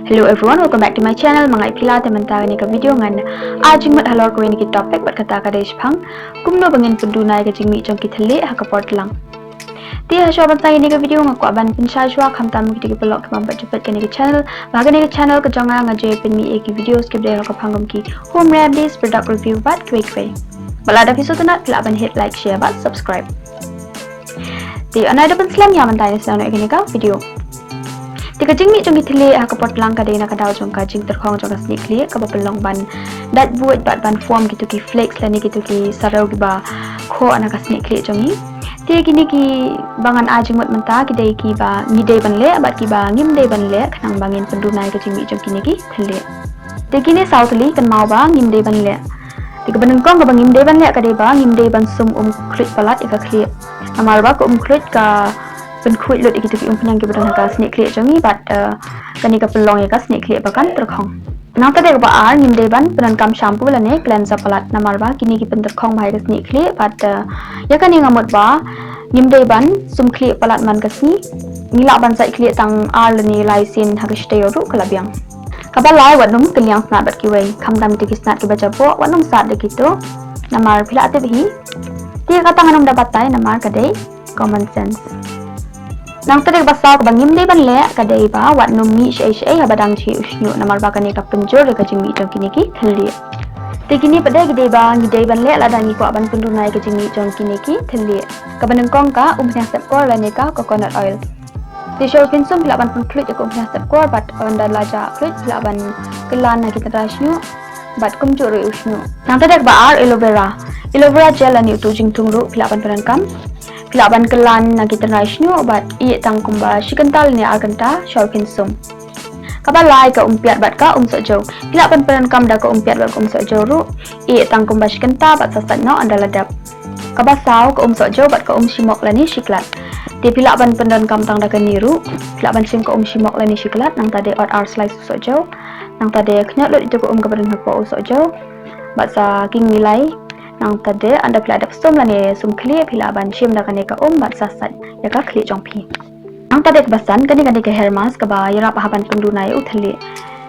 Hello everyone, welcome back to my channel. Mga ipila teman-teman ni ka video ngan ajing mat halor ko ini ki topic bat kata ka dais phang kumno bangin pendunai ka jingmi chong ki thale ha ka port lang. Ti ha shop ban ini ka video ngak ko ban pin sha shwa kham tam ki blog ka bat jepet ka ni ka channel. Ba ka ni ka channel ka jonga nga je pin mi ki videos ki de ka phangam ki home remedies product review bat quick way. Bala da episode na kila ban hit like share bat subscribe. Ti anai da ban slam ya man tai sa na ki ni ka video. Tika jingmi jong itili ha kapot lang ka na kadaw jong ka jing terkhong jong ka sneakli ka bapelong ban dat buat bat ban form gitu ki flex lani gitu ki sarau ki ba kho ana ka sneakli jong ni ti kini ki bangan ajing mot menta ki dai ki ba ngidei ban le bat ki ba ngim dei ban le khnang bangin pendunai ka jingmi jong kini ki thele ti kini southly kan mau ba ngim dei ban le ti ka banung kong ka bangim dei ban le ka dei ba ngim dei ban sum klit palat ka kli amal ba ko klit ka pen kuit lut gitu ki penyang ki badan ka snake clear jongi bat kani ka pelong ya ka snake clear bakan terkhong nang ta de ba ar nim de ban penan kam shampoo la ne cleanser palat namar ba kini ki pen terkhong bai ka snake clear bat ya kani ngamot ba nim de ban sum clear palat man ka sni ngila ban sai clear tang ar la ni lysin ha ka stay ru kalabyang ka ba lai wat num kenyang snat bat ki wei kham dam ti ki snat ki ba japo wat num sat de gitu namar phila ate bi ti ka tanganum dapat tai namar ka de common sense nang tadi basau ke bangim dei ban le ka dei ba wat num mi shei habadang chi usnyu namar ba kani ka penjor ka jingmi jong kini ki theli te kini pada ki dei ba ngi dei ban le la dangi ko ban pendunai ka jingmi jong kini ki theli ka baneng kong ka umnya sep ko la ne ka coconut oil ti show pin sum la ban pun klit ko umnya sep ko bat on da la ja klit la ban kelan na kita rasnyu bat kum jor usnyu nang tadi ba ar aloe vera gel ani tu jing tung ru la ban peran kam Pilaban kelan na kita naisnyo bat iye tang kumba shikental ni aganta shorkin sum. Kaba lai ka umpiat bat ka sojo. Pilaban peran kam da ka umpiat bat ka sojo ru iye tang kumba shikenta bat sasat no anda ladap. Kaba saw ka sojo bat ka shimok lani shiklat. Di pilaban pendan kam tang da ka niru. Pilaban sim ka shimok lani shiklat nang tade ot ar slice sojo. Nang tade knyat lot itu ka ka badan ko sojo. Bat sa king nilai nang tade anda pila adap sum lani sum kli pila ban shim da kane ka bat sasat ya ka kli jong pi nang tade basan kani ka hair mask ka ba yara pahaban pendunai uthali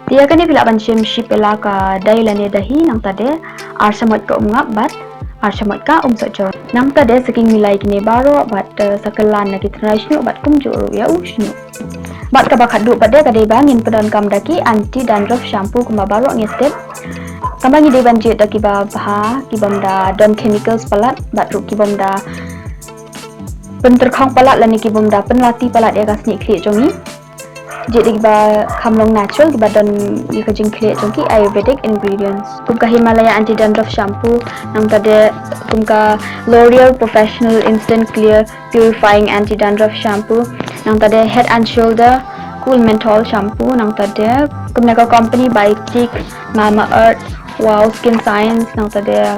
dia kani pila ban shim shipela ka dai lani dahi nang tade ar samot ka ngap bat ar samot ka sojo nang tade saking milai kini baro bat sakelan na kitrashnu bat kumjuru ya ushnu bat ka ba khadu pade ka dei bangin pedan kam daki anti dandruff shampoo kuma baro ngestep Kambangi de banjir da kiba baha kibam da don chemicals palat bat ru kibam da penterkhong palat lani kibam da penlati palat ya kasni kli jongi je de kiba kamlong natural kiba don ye ka jing kli jongi ayurvedic ingredients kumka Himalaya anti dandruff shampoo nang tade kumka L'Oreal professional instant clear purifying anti dandruff shampoo nang tade Head and Shoulder cool menthol shampoo nang tade kumna ka company by Tik Mama Earth Wow Skin Science nang tade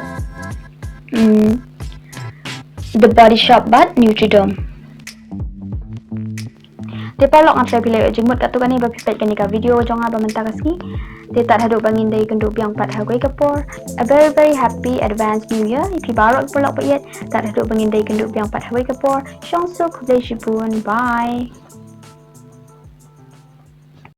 The Body Shop bat Nutriderm te palok ang saya pilih jengmut katu kani ba pipet kani ka video jonga ba menta kaski te tat hadu bangin dai kendu biang pat hagoi kapor a very happy advanced new year if you barok polok pa yet tat hadu bangin dai kendu biang pat hagoi kapor shong sok dai shipun bye